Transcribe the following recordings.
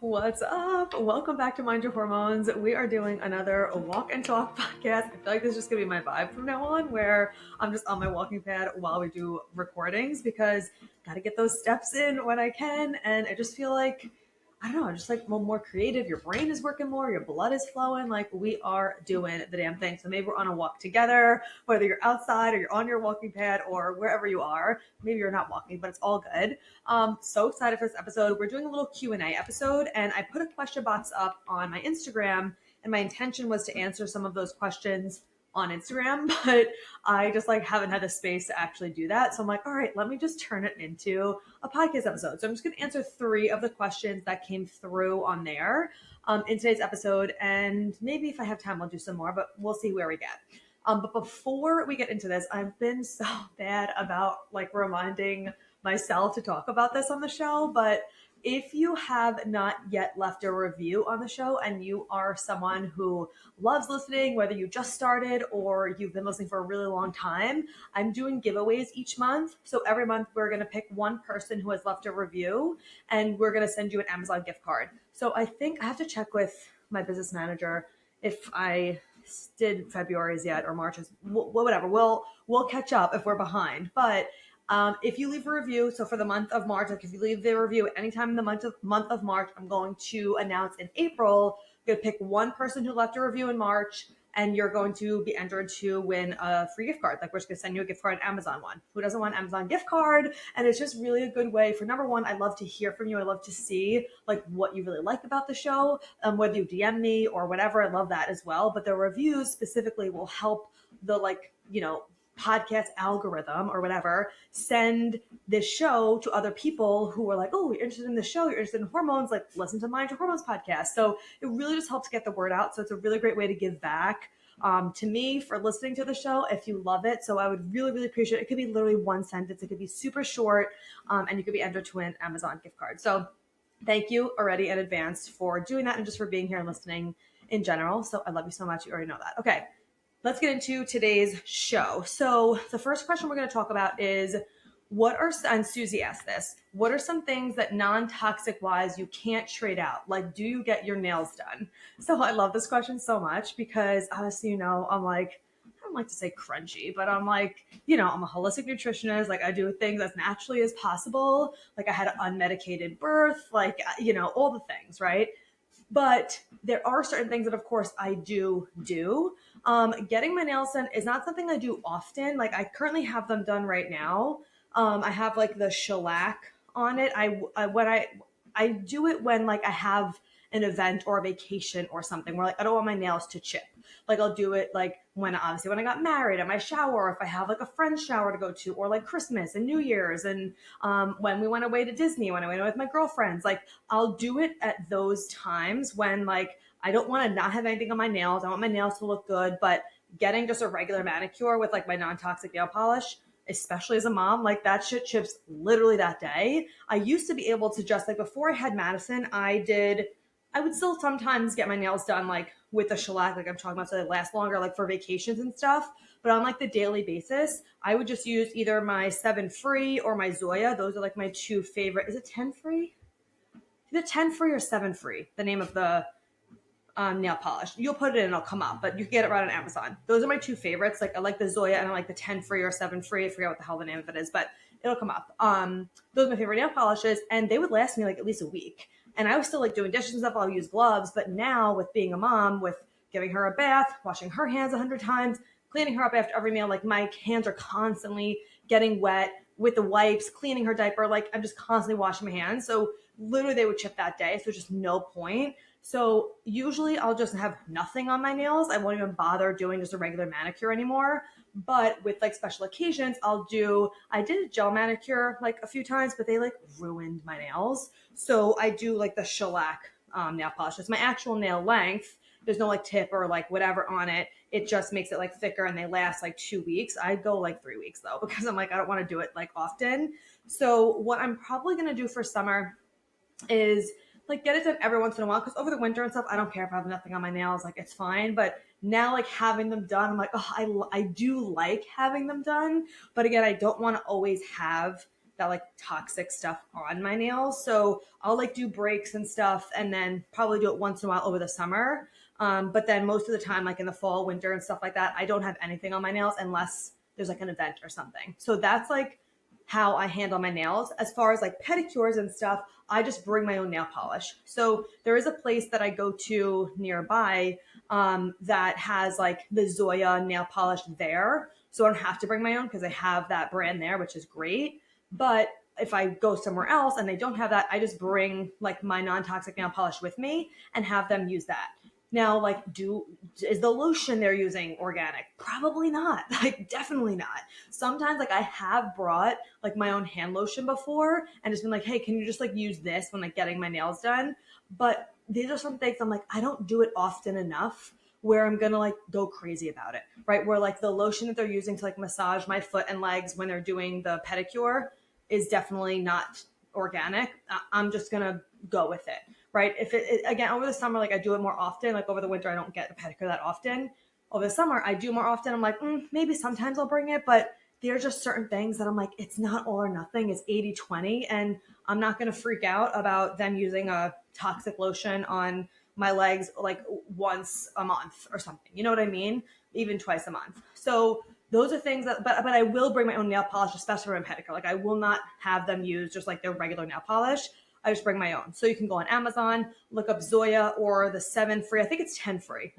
What's up? Welcome back to Mind Your Hormones. We are doing another walk and talk podcast. I feel like this is just gonna be my vibe from now on, where I'm just on my walking pad while we do recordings because gotta get those steps in when I can. And I just feel like I don't know, just like more creative. Your brain is working more, your blood is flowing. Like we are doing the damn thing. So maybe we're on a walk together, whether you're outside or you're on your walking pad or wherever you are. Maybe you're not walking, but it's all good. So excited for this episode. We're doing a little Q&A episode, and I put a question box up on my Instagram, and my intention was to answer some of those questions on Instagram, but I just haven't had the space to actually do that. So I'm like, all right, let me just turn it into a podcast episode. So I'm just going to answer 3 of the questions that came through on there in today's episode, and maybe if I have time, I'll do some more, but we'll see where we get. But before we get into this, I've been so bad about reminding myself to talk about this on the show, but if you have not yet left a review on the show and you are someone who loves listening, whether you just started or you've been listening for a really long time, I'm doing giveaways each month. So every month we're going to pick one person who has left a review and we're going to send you an Amazon gift card. So I think I have to check with my business manager if I did February's yet or March's, whatever. We'll catch up if we're behind. But if you leave a review, so for the month of March, if you leave the review anytime in the month of March, I'm going to announce in April. I'm going to pick one person who left a review in March, and you're going to be entered to win a free gift card. We're just going to send you a gift card, an Amazon one. Who doesn't want an Amazon gift card? And it's just really a good way for, number one, I love to hear from you. I love to see what you really like about the show, whether you DM me or whatever. I love that as well. But the reviews specifically will help the podcast algorithm or whatever send this show to other people who are like, oh, you're interested in the show, you're interested in hormones, listen to Mind Your Hormones podcast. So it really just helps get the word out. So it's a really great way to give back to me for listening to the show if you love it. So I would really, really appreciate it. It could be literally one sentence. It could be super short, and you could be entered to win an Amazon gift card. So thank you already in advance for doing that and just for being here and listening in general. So I love you so much. You already know that. Okay. Let's get into today's show. So the first question we're going to talk about is and Susie asked this, what are some things that non-toxic wise you can't trade out? Do you get your nails done? So I love this question so much because obviously, I'm I don't like to say crunchy, but I'm I'm a holistic nutritionist. I do things as naturally as possible. I had an unmedicated birth, all the things, right? But there are certain things that, of course, I do. Getting my nails done is not something I do often. I currently have them done right now. I have the shellac on it. I do it when I have an event or a vacation or something where I don't want my nails to chip. I'll do it when I got married at my shower, if I have a friend's shower to go to, or Christmas and New Year's, and when we went away to Disney, when I went away with my girlfriends. I'll do it at those times when I don't want to not have anything on my nails. I want my nails to look good, but getting just a regular manicure with my non-toxic nail polish, especially as a mom, that shit chips literally that day. I used to be able to just before I had Madison, I would still sometimes get my nails done with the shellac, I'm talking about, so they last longer, for vacations and stuff. But on the daily basis, I would just use either my 7 Free or my Zoya. Those are my 2 favorite. Is it 10 Free? Is it 10 Free or 7 Free? The name of the nail polish. You'll put it in, it'll come up, but you can get it right on Amazon. Those are my 2 favorites. I like the Zoya and I like the 10 Free or 7 Free. I forget what the hell the name of it is, but it'll come up. Those are my favorite nail polishes, and they would last me at least a week. And I was still doing dishes and stuff. I'll use gloves, but now with being a mom, with giving her a bath, washing her hands 100 times, cleaning her up after every meal, my hands are constantly getting wet with the wipes, cleaning her diaper. I'm just constantly washing my hands. So literally they would chip that day. So just no point. So usually I'll just have nothing on my nails. I won't even bother doing just a regular manicure anymore. But with special occasions, I did a gel manicure a few times, but they ruined my nails. So I do the shellac nail polish. It's my actual nail length. There's no tip or whatever on it. It just makes it thicker, and they last 2 weeks. I go 3 weeks though, because I'm I don't want to do it often. So what I'm probably going to do for summer is get it done every once in a while, because over the winter and stuff, I don't care if I have nothing on my nails, it's fine. But now having them done, I'm oh, I do like having them done, but again, I don't want to always have that like toxic stuff on my nails. So I'll like do breaks and stuff and then probably do it once in a while over the summer. But then most of the time, like in the fall, winter and stuff like that, I don't have anything on my nails unless there's like an event or something. So that's like how I handle my nails. As far as like pedicures and stuff, I just bring my own nail polish. So there is a place that I go to nearby that has like the Zoya nail polish there. So I don't have to bring my own because I have that brand there, which is great. But if I go somewhere else and they don't have that, I just bring like my non-toxic nail polish with me and have them use that. Now, like, is the lotion they're using organic? Probably not. Like, definitely not. Sometimes, like, I have brought like my own hand lotion before and just been like, hey, can you just like use this when like getting my nails done? But these are some things I'm like, I don't do it often enough where I'm gonna like go crazy about it, right? Where like the lotion that they're using to like massage my foot and legs when they're doing the pedicure is definitely not organic. I'm just gonna go with it, right? If it again over the summer, like I do it more often. Like over the winter, I don't get a pedicure that often. Over the summer, I do more often. I'm like, maybe sometimes I'll bring it, but there's just certain things that I'm like, it's not all or nothing. It's 80-20. And I'm not going to freak out about them using a toxic lotion on my legs like once a month or something. You know what I mean? Even twice a month. So those are things that, but I will bring my own nail polish, especially for a pedicure. Like I will not have them use just like their regular nail polish. I just bring my own. So you can go on Amazon, look up Zoya or the 7 free. I think it's 10 free.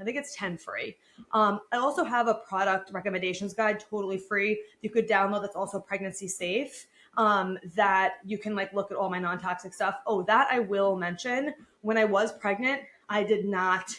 I also have a product recommendations guide, totally free. You could download that's also pregnancy safe. That you can like look at all my non-toxic stuff. Oh, that I will mention. When I was pregnant, I did not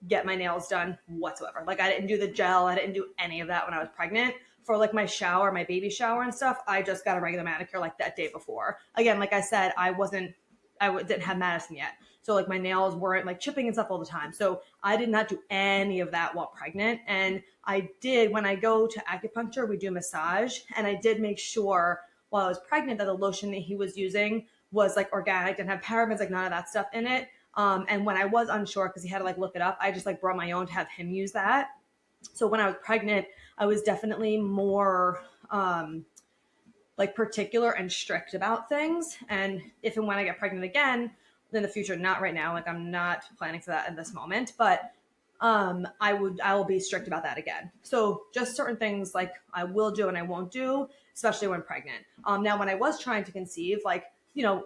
get my nails done whatsoever. Like I didn't do the gel. I didn't do any of that when I was pregnant. For like my shower, my baby shower and stuff, I just got a regular manicure like that day before. Again, like I said, I didn't have Madison yet. So like my nails weren't like chipping and stuff all the time. So I did not do any of that while pregnant. And I did, when I go to acupuncture, we do massage. And I did make sure while I was pregnant that the lotion that he was using was like organic, didn't have parabens, like none of that stuff in it. And when I was unsure, because he had to like look it up, I just like brought my own to have him use that. So when I was pregnant, I was definitely more like particular and strict about things. And if and when I get pregnant again in the future, not right now, like I'm not planning for that in this moment, but I will be strict about that again. So just certain things like I will do and I won't do, especially when pregnant. Now when I was trying to conceive, like,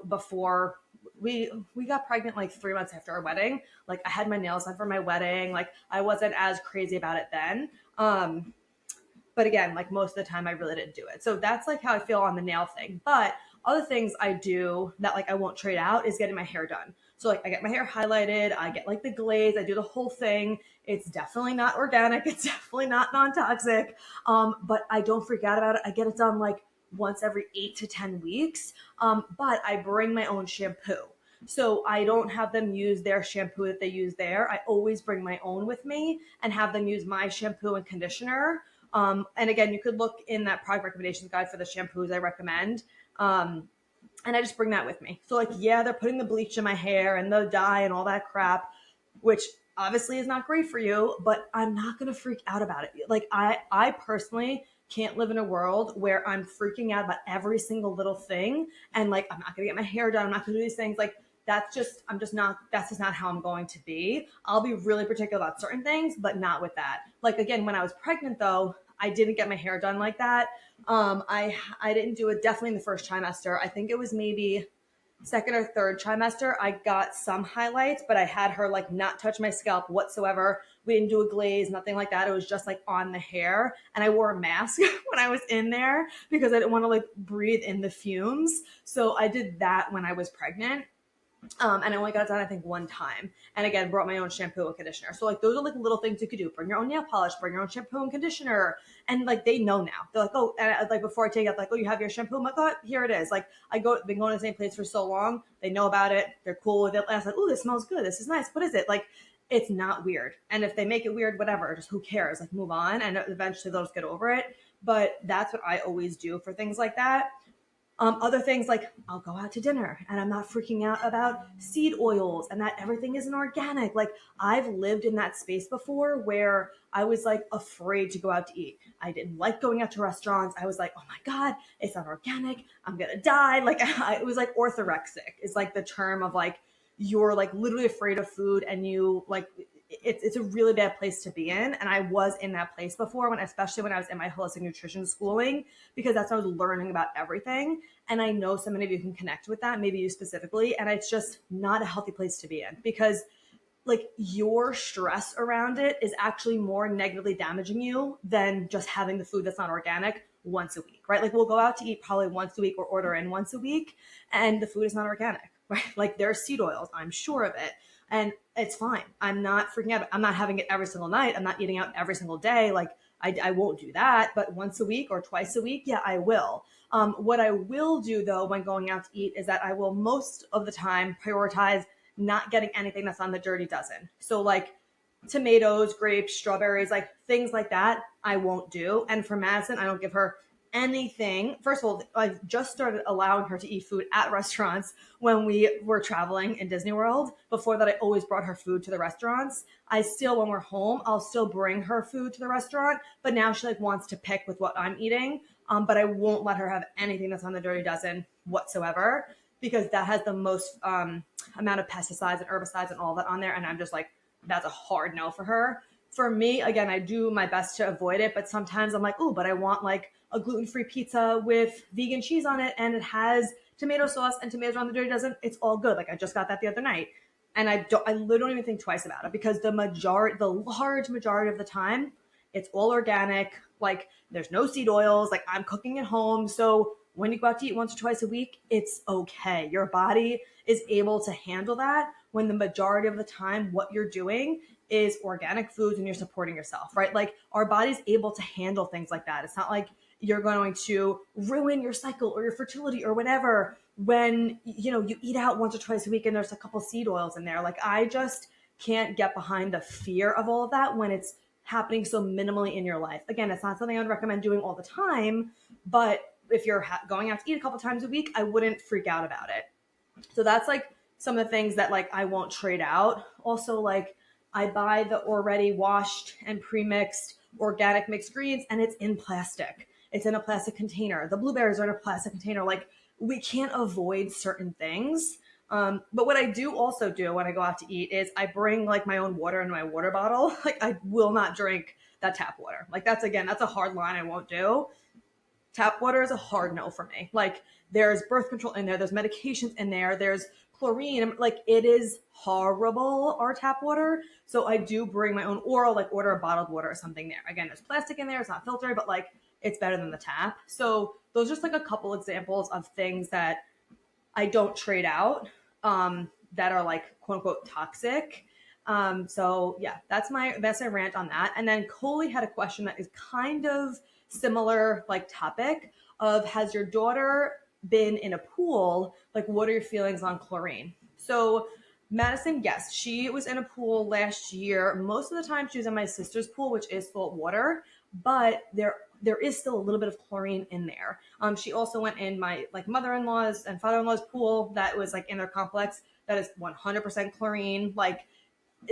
before we got pregnant like 3 months after our wedding, like I had my nails done for my wedding. Like I wasn't as crazy about it then. But again, like most of the time I really didn't do it. So that's like how I feel on the nail thing. But other things I do that like I won't trade out is getting my hair done. So like I get my hair highlighted, I get like the glaze, I do the whole thing. It's definitely not organic. It's definitely not non-toxic. But I don't freak out about it. I get it done like once every 8 to 10 weeks. But I bring my own shampoo. So I don't have them use their shampoo that they use there. I always bring my own with me and have them use my shampoo and conditioner. And again, you could look in that product recommendations guide for the shampoos I recommend. And I just bring that with me. So like, yeah, they're putting the bleach in my hair and the dye and all that crap, which obviously is not great for you, but I'm not going to freak out about it. Like I personally can't live in a world where I'm freaking out about every single little thing. And like, I'm not going to get my hair done. I'm not going to do these things. Like that's just not how I'm going to be. I'll be really particular about certain things, but not with that. Like, again, when I was pregnant though, I didn't get my hair done like that. I didn't do it definitely in the first trimester. I think it was maybe second or third trimester. I got some highlights, but I had her like not touch my scalp whatsoever. We didn't do a glaze, nothing like that. It was just like on the hair. And I wore a mask when I was in there because I didn't want to like breathe in the fumes. So I did that when I was pregnant. And I only got it done, I think, one time. And again, brought my own shampoo and conditioner. So like, those are like little things you could do. Bring your own nail polish, bring your own shampoo and conditioner. And like, they know now. They're like, oh, and like before I take it, like, oh, you have your shampoo? I'm like, oh, here it is. Like been going to the same place for so long. They know about it. They're cool with it. And I was like, oh, this smells good. This is nice. What is it? Like, it's not weird. And if they make it weird, whatever, just who cares? Like move on. And eventually they'll just get over it. But that's what I always do for things like that. Other things like I'll go out to dinner and I'm not freaking out about seed oils and that everything isn't organic. Like I've lived in that space before where I was like afraid to go out to eat. I didn't like going out to restaurants. I was like, oh my God, it's not organic. I'm going to die. Like it was like orthorexic is like the term of like, you're like literally afraid of food and you like it's a really bad place to be in. And I was in that place before especially when I was in my holistic nutrition schooling, because that's when I was learning about everything. And I know so many of you can connect with that, maybe you specifically. And it's just not a healthy place to be in, because like your stress around it is actually more negatively damaging you than just having the food that's not organic once a week, right? Like we'll go out to eat probably once a week or order in once a week and the food is not organic, right? Like there's seed oils, I'm sure of it. And it's fine. I'm not freaking out. I'm not having it every single night. I'm not eating out every single day. Like I won't do that, but once a week or twice a week, yeah, I will. What I will do though when going out to eat is that I will most of the time prioritize not getting anything that's on the dirty dozen. So like tomatoes, grapes, strawberries, like things like that, I won't do. And for Madison, I don't give her anything. First of all, I just started allowing her to eat food at restaurants when we were traveling in Disney World. Before that, I always brought her food to the restaurants. I still, when we're home, I'll still bring her food to the restaurant, but now she like wants to pick with what I'm eating. But I won't let her have anything that's on the dirty dozen whatsoever, because that has the most amount of pesticides and herbicides and all that on there. And I'm just like, that's a hard no for her. For me, again, I do my best to avoid it, but sometimes I'm like, oh, but I want like a gluten-free pizza with vegan cheese on it and it has tomato sauce and tomatoes on the dirty dozen. It's all good. Like I just got that the other night. And I literally don't even think twice about it, because the large majority of the time, it's all organic. Like there's no seed oils. Like I'm cooking at home. So when you go out to eat once or twice a week, it's okay. Your body is able to handle that when the majority of the time what you're doing is organic foods and you're supporting yourself, right? Like our body's able to handle things like that. It's not like you're going to ruin your cycle or your fertility or whatever when you eat out once or twice a week and there's a couple seed oils in there. Like I just can't get behind the fear of all of that when it's happening so minimally in your life. Again, it's not something I would recommend doing all the time, but if you're going out to eat a couple times a week, I wouldn't freak out about it. So that's like some of the things that like I won't trade out. Also, like I buy the already washed and pre-mixed organic mixed greens and it's in plastic. It's in a plastic container. The blueberries are in a plastic container. Like we can't avoid certain things. But what I do also do when I go out to eat is I bring like my own water in my water bottle. Like I will not drink that tap water. Like that's a hard line I won't do. Tap water is a hard no for me. Like there's birth control in there, there's medications in there, there's chlorine. Like it is horrible, our tap water. So I do bring my own, or like order a bottled water or something there. Again, there's plastic in there, it's not filtered, but like it's better than the tap. So those are just like a couple examples of things that I don't trade out, that are like quote unquote toxic. So yeah, that's my rant on that. And then Coley had a question that is kind of similar like topic of, has your daughter been in a pool? Like what are your feelings on chlorine? So Madison, yes, she was in a pool last year. Most of the time she was in my sister's pool, which is salt water, but there is still a little bit of chlorine in there. She also went in my like mother-in-law's and father-in-law's pool that was like in their complex that is 100% chlorine. Like,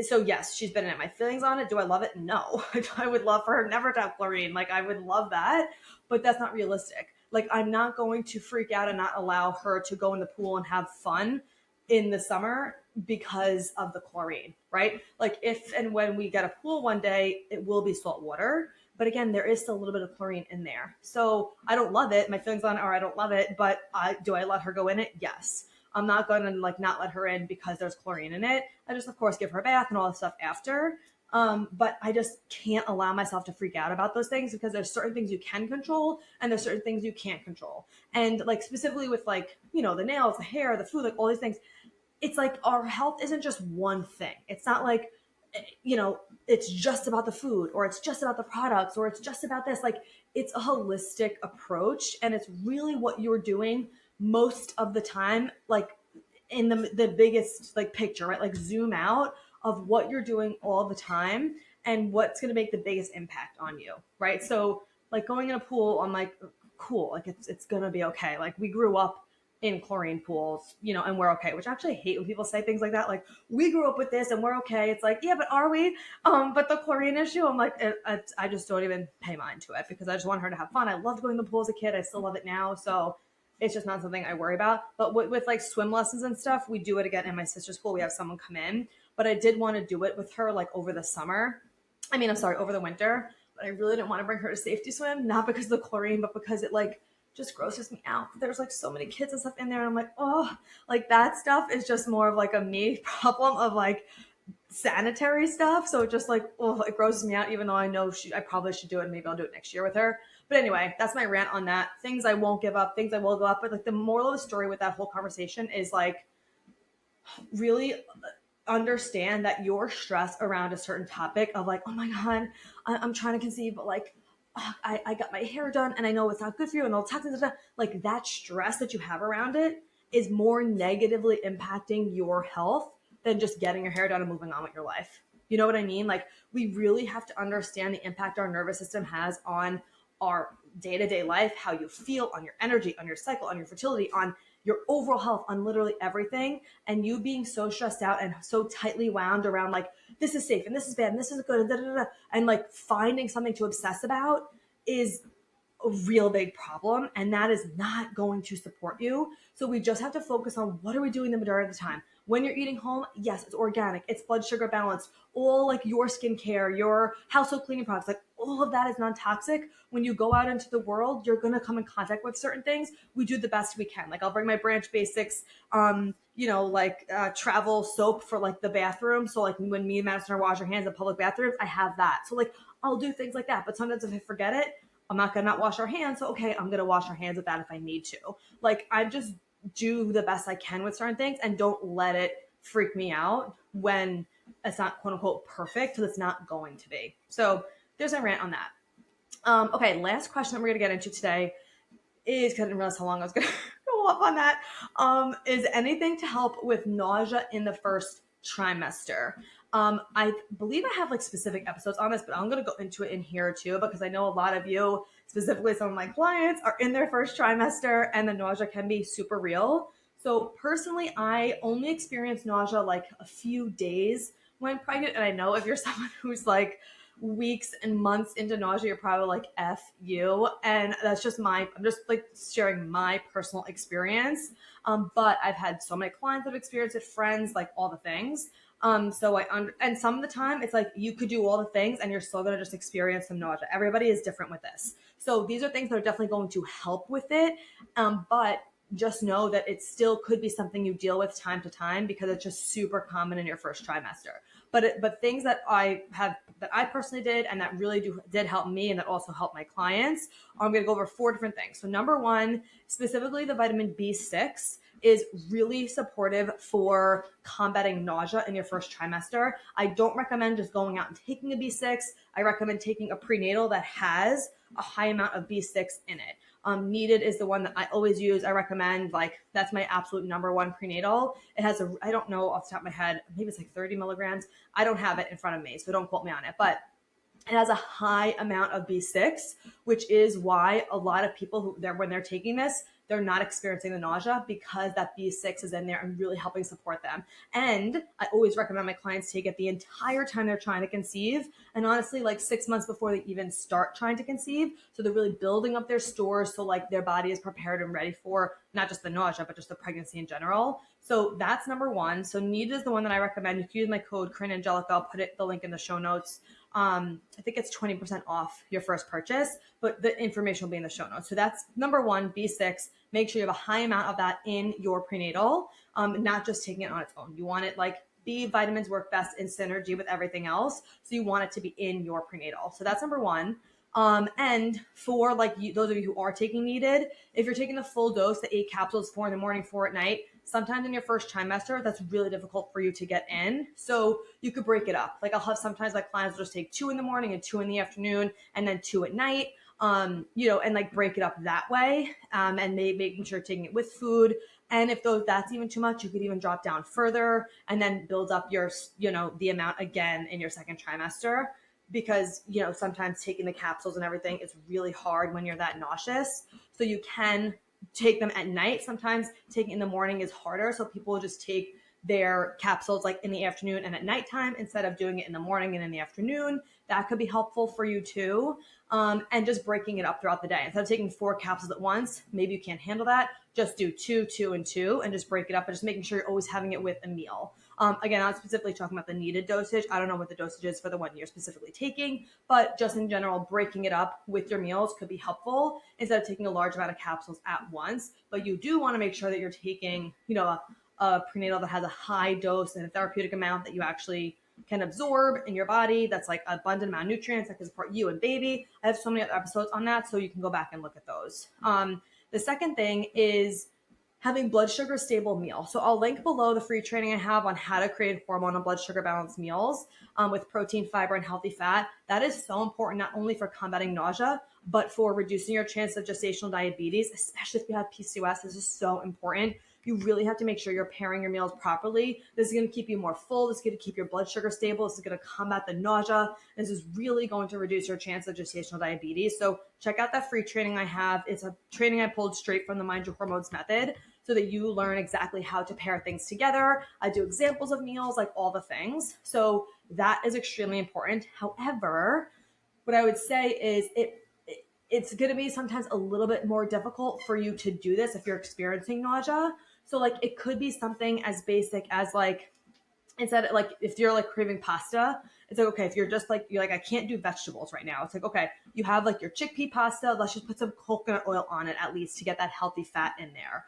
so yes, she's been in it. My feelings on it, do I love it? No. I would love for her never to have chlorine. Like I would love that, but that's not realistic. Like I'm not going to freak out and not allow her to go in the pool and have fun in the summer because of the chlorine, right? Like if and when we get a pool one day, it will be salt water. But again, there is still a little bit of chlorine in there. So I don't love it. My feelings on it are I don't love it, but do I let her go in it? Yes. I'm not going to like not let her in because there's chlorine in it. I just, of course, give her a bath and all that stuff after. But I just can't allow myself to freak out about those things, because there's certain things you can control and there's certain things you can't control. And like specifically with like, the nails, the hair, the food, like all these things, it's like our health isn't just one thing. It's not like, it's just about the food or it's just about the products or it's just about this. Like it's a holistic approach, and it's really what you're doing most of the time, like in the biggest like picture, right? Like zoom out of what you're doing all the time and what's going to make the biggest impact on you, right? So like going in a pool, I'm like, cool. Like it's going to be okay. Like we grew up in chlorine pools, and we're okay, which I actually hate when people say things like that. Like we grew up with this and we're okay. It's like, yeah, but are we? But the chlorine issue, I'm like, I just don't even pay mind to it because I just want her to have fun. I loved going to the pool as a kid. I still love it now. So it's just not something I worry about. But with like swim lessons and stuff, we do it again in my sister's pool. We have someone come in, but I did want to do it with her like over the summer. I'm sorry, over the winter. But I really didn't want to bring her to safety swim, not because of the chlorine, but because it like just grosses me out. There's like so many kids and stuff in there. And I'm like, oh, like that stuff is just more of like a me problem of like sanitary stuff. So it just like, oh, it grosses me out, even though I know I probably should do it. And maybe I'll do it next year with her. But anyway, that's my rant on that. Things I won't give up, things I will go up. But like the moral of the story with that whole conversation is like really understand that your stress around a certain topic of like, oh my God, I'm trying to conceive, but like, I got my hair done and I know it's not good for you and all toxins, like that stress that you have around it is more negatively impacting your health than just getting your hair done and moving on with your life. You know what I mean? Like we really have to understand the impact our nervous system has on our day-to-day life, how you feel, on your energy, on your cycle, on your fertility, on your overall health, on literally everything. And you being so stressed out and so tightly wound around like this is safe and this is bad and this is good and like finding something to obsess about is a real big problem, and that is not going to support you. So we just have to focus on what are we doing the majority of the time. When you're eating home, yes, it's organic, it's blood sugar balanced, all like your skincare, your household cleaning products, like all of that is non-toxic. When you go out into the world, you're going to come in contact with certain things. We do the best we can. Like I'll bring my Branch Basics, travel soap for like the bathroom. So like when me and Madison are washing our hands in public bathrooms, I have that. So like I'll do things like that. But sometimes if I forget it, I'm not gonna not wash our hands. So okay, I'm gonna wash our hands with that if I need to. Like I just do the best I can with certain things and don't let it freak me out when it's not quote unquote perfect because it's not going to be. So there's a rant on that. Okay, last question that we're gonna get into today is, because I didn't realize how long I was gonna go off on that. Is anything to help with nausea in the first trimester? I believe I have like specific episodes on this, but I'm going to go into it in here too, because I know a lot of you, specifically some of my clients, are in their first trimester and the nausea can be super real. So personally, I only experienced nausea like a few days when pregnant. And I know if you're someone who's like weeks and months into nausea, you're probably like, F you. And that's just I'm just like sharing my personal experience. But I've had so many clients that have experienced it, friends, like all the things. And some of the time it's like you could do all the things and you're still going to just experience some nausea. Everybody is different with this. So these are things that are definitely going to help with it. But just know that it still could be something you deal with time to time because it's just super common in your first trimester. But things that I personally did and that really did help me and that also helped my clients, I'm going to go over 4 different things. So number 1, specifically the vitamin B6 is really supportive for combating nausea in your first trimester. I don't recommend just going out and taking a B6. I recommend taking a prenatal that has a high amount of B6 in it. Needed is the one that I always use. I recommend, like, that's my absolute number 1 prenatal. It has I don't know off the top of my head, maybe it's like 30 milligrams. I don't have it in front of me, so don't quote me on it, but it has a high amount of B6, which is why a lot of people when they're taking this, they're not experiencing the nausea because that B6 is in there and really helping support them. And I always recommend my clients take it the entire time they're trying to conceive. And honestly, like 6 months before they even start trying to conceive. So they're really building up their stores. So like their body is prepared and ready for not just the nausea, but just the pregnancy in general. So that's number 1. So Need is the one that I recommend. You can use my code Corinne Angelica. I'll put the link in the show notes. I think it's 20% off your first purchase, but the information will be in the show notes. So that's number 1, B6. Make sure you have a high amount of that in your prenatal, not just taking it on its own. You want it like B vitamins work best in synergy with everything else. So you want it to be in your prenatal. So that's number 1. And for like those of you who are taking Needed, if you're taking the full dose, the 8 capsules, 4 in the morning, 4 at night, sometimes in your first trimester, that's really difficult for you to get in. So you could break it up. Like I'll have sometimes my clients will just take 2 in the morning and 2 in the afternoon and then 2 at night, and like break it up that way. And making sure you're taking it with food. And if that's even too much, you could even drop down further and then build up your, the amount again in your second trimester. because, sometimes taking the capsules and everything is really hard when you're that nauseous. So you can take them at night. Sometimes taking in the morning is harder. So people will just take their capsules like in the afternoon and at nighttime instead of doing it in the morning and in the afternoon. That could be helpful for you too. And just breaking it up throughout the day. Instead of taking 4 capsules at once, maybe you can't handle that. Just do 2, 2, and 2, and just break it up and just making sure you're always having it with a meal. Again, I'm specifically talking about the needed dosage. I don't know what the dosage is for the one you're specifically taking, but just in general, breaking it up with your meals could be helpful instead of taking a large amount of capsules at once. But you do want to make sure that you're taking, a prenatal that has a high dose and a therapeutic amount that you actually can absorb in your body. That's like abundant amount of nutrients that can support you and baby. I have so many other episodes on that, so you can go back and look at those. The second thing is having blood sugar stable meal. So I'll link below the free training I have on how to create hormone and blood sugar balanced meals with protein, fiber, and healthy fat. That is so important, not only for combating nausea, but for reducing your chance of gestational diabetes, especially if you have PCOS. This is so important. You really have to make sure you're pairing your meals properly. This is going to keep you more full. This is going to keep your blood sugar stable. This is going to combat the nausea. This is really going to reduce your chance of gestational diabetes. So check out that free training I have. It's a training I pulled straight from the Mind Your Hormones method so that you learn exactly how to pair things together. I do examples of meals, like all the things. So that is extremely important. However, what I would say is it's going to be sometimes a little bit more difficult for you to do this if you're experiencing nausea. So like it could be something as basic as like, instead, like if you're like craving pasta, it's like, okay, if you're just like, you're like, I can't do vegetables right now. It's like, okay, you have like your chickpea pasta. Let's just put some coconut oil on it at least to get that healthy fat in there.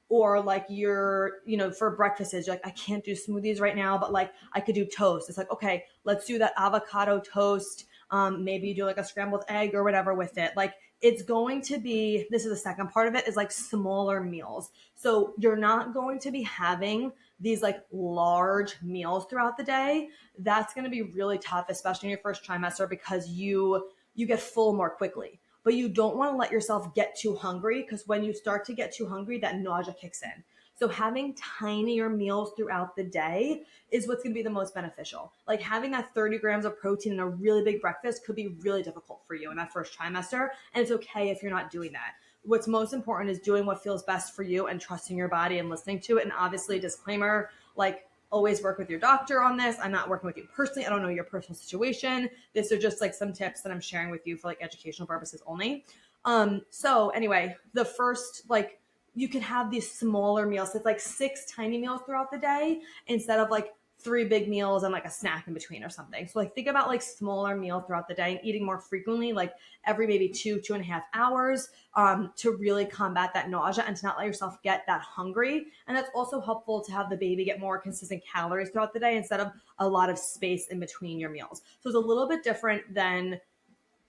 Or like for breakfast, you're like, I can't do smoothies right now, but like I could do toast. It's like, okay, let's do that avocado toast. Maybe you do like a scrambled egg or whatever with it. Like it's going to be, this is the second part of it, is like smaller meals. So you're not going to be having these like large meals throughout the day. That's going to be really tough, especially in your first trimester, because you get full more quickly. But you don't want to let yourself get too hungry, because when you start to get too hungry, that nausea kicks in. So having tinier meals throughout the day is what's going to be the most beneficial. Like having that 30 grams of protein in a really big breakfast could be really difficult for you in that first trimester. And it's okay if you're not doing that. What's most important is doing what feels best for you and trusting your body and listening to it. And obviously, disclaimer, like always work with your doctor on this. I'm not working with you personally. I don't know your personal situation. These are just like some tips that I'm sharing with you for like educational purposes only. So anyway, the first, like, you can have these smaller meals. It's like 6 tiny meals throughout the day instead of like 3 big meals and like a snack in between or something. So like think about like smaller meals throughout the day and eating more frequently, like every maybe 2.5 hours, to really combat that nausea and to not let yourself get that hungry. And that's also helpful to have the baby get more consistent calories throughout the day instead of a lot of space in between your meals. So it's a little bit different than,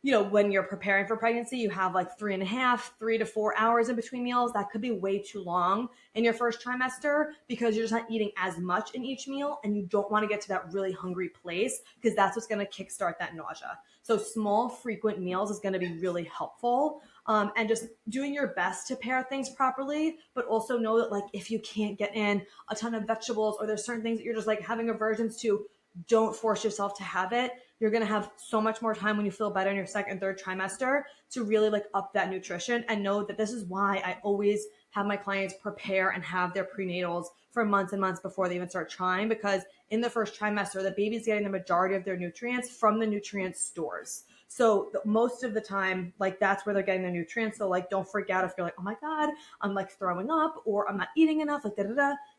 when you're preparing for pregnancy, you have like 3 to 4 hours in between meals. That could be way too long in your first trimester because you're just not eating as much in each meal and you don't want to get to that really hungry place because that's what's going to kickstart that nausea. So small, frequent meals is going to be really helpful. And just doing your best to pair things properly, but also know that like if you can't get in a ton of vegetables or there's certain things that you're just like having aversions to, don't force yourself to have it. You're going to have so much more time when you feel better in your second, third trimester to really like up that nutrition, and know that this is why I always have my clients prepare and have their prenatals for months and months before they even start trying, because in the first trimester, the baby's getting the majority of their nutrients from the nutrient stores. So most of the time, like that's where they're getting their nutrients. So like, don't freak out if you're like, oh my God, I'm like throwing up or I'm not eating enough, like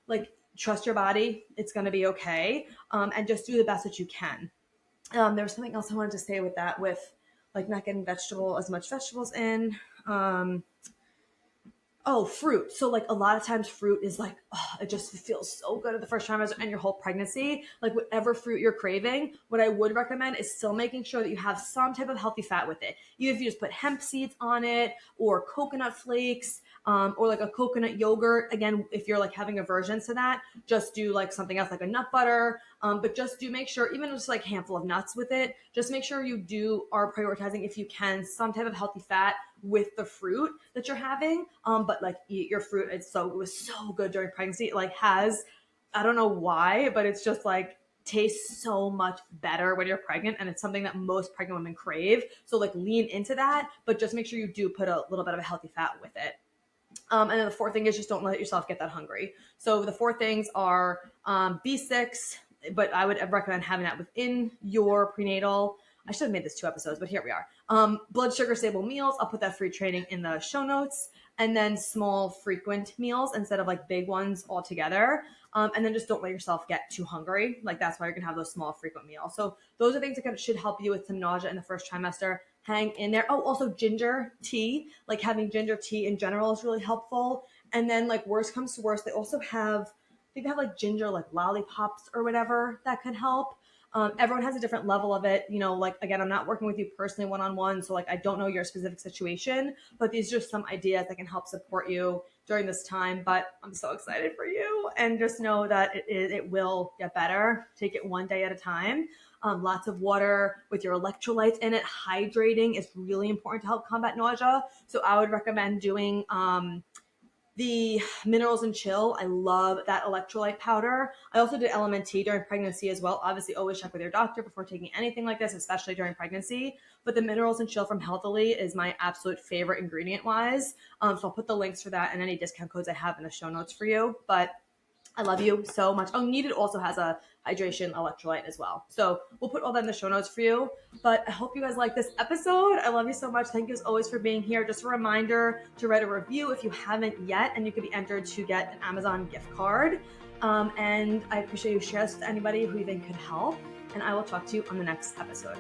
like trust your body. It's going to be okay. And just do the best that you can. There was something else I wanted to say with that, with like not getting as much vegetables in. Oh, fruit. So like a lot of times fruit is like, oh, it just feels so good at the first trimester and your whole pregnancy. Like whatever fruit you're craving, what I would recommend is still making sure that you have some type of healthy fat with it. Even if you just put hemp seeds on it or coconut flakes, or like a coconut yogurt. Again, if you're like having aversions to that, just do like something else like a nut butter. But just do make sure, even just like a handful of nuts with it, just make sure you are prioritizing, if you can, some type of healthy fat with the fruit that you're having. But like eat your fruit. It was so good during pregnancy. It like I don't know why, but it's just like tastes so much better when you're pregnant, and it's something that most pregnant women crave. So like lean into that, but just make sure you do put a little bit of a healthy fat with it. And then the fourth thing is just don't let yourself get that hungry. So the four things are B6, but I would recommend having that within your prenatal. I should have made this 2 episodes, but here we are. Blood sugar stable meals. I'll put that free training in the show notes. And then small frequent meals instead of like big ones all together. And then just don't let yourself get too hungry. Like that's why you're gonna have those small frequent meals. So those are things that should help you with some nausea in the first trimester. Hang in there. Oh, also ginger tea. Like having ginger tea in general is really helpful. And then like worst comes to worst, they also have, I think they have like ginger like lollipops or whatever that could help. Everyone has a different level of it. You know, like, again, I'm not working with you personally one-on-one, so like I don't know your specific situation, but these are just some ideas that can help support you during this time. But I'm so excited for you, and just know that it will get better. Take it one day at a time. Lots of water with your electrolytes in it. Hydrating is really important to help combat nausea. So I would recommend doing the Minerals and Chill. I love that electrolyte powder. I also did LMNT during pregnancy as well. Obviously, always check with your doctor before taking anything like this, especially during pregnancy. But the Minerals and Chill from Healthily is my absolute favorite ingredient wise. So I'll put the links for that and any discount codes I have in the show notes for you. But I love you so much. Oh, Needed also has a hydration electrolyte as well. So we'll put all that in the show notes for you. But I hope you guys like this episode. I love you so much. Thank you as always for being here. Just a reminder to write a review if you haven't yet, and you could be entered to get an Amazon gift card. And I appreciate you sharing this with anybody who you think could help. And I will talk to you on the next episode.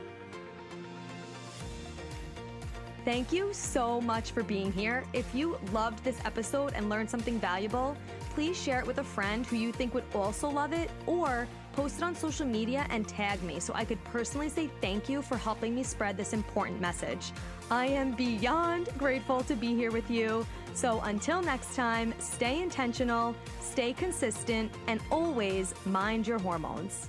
Thank you so much for being here. If you loved this episode and learned something valuable, please share it with a friend who you think would also love it, or post it on social media and tag me so I could personally say thank you for helping me spread this important message. I am beyond grateful to be here with you. So until next time, stay intentional, stay consistent, and always mind your hormones.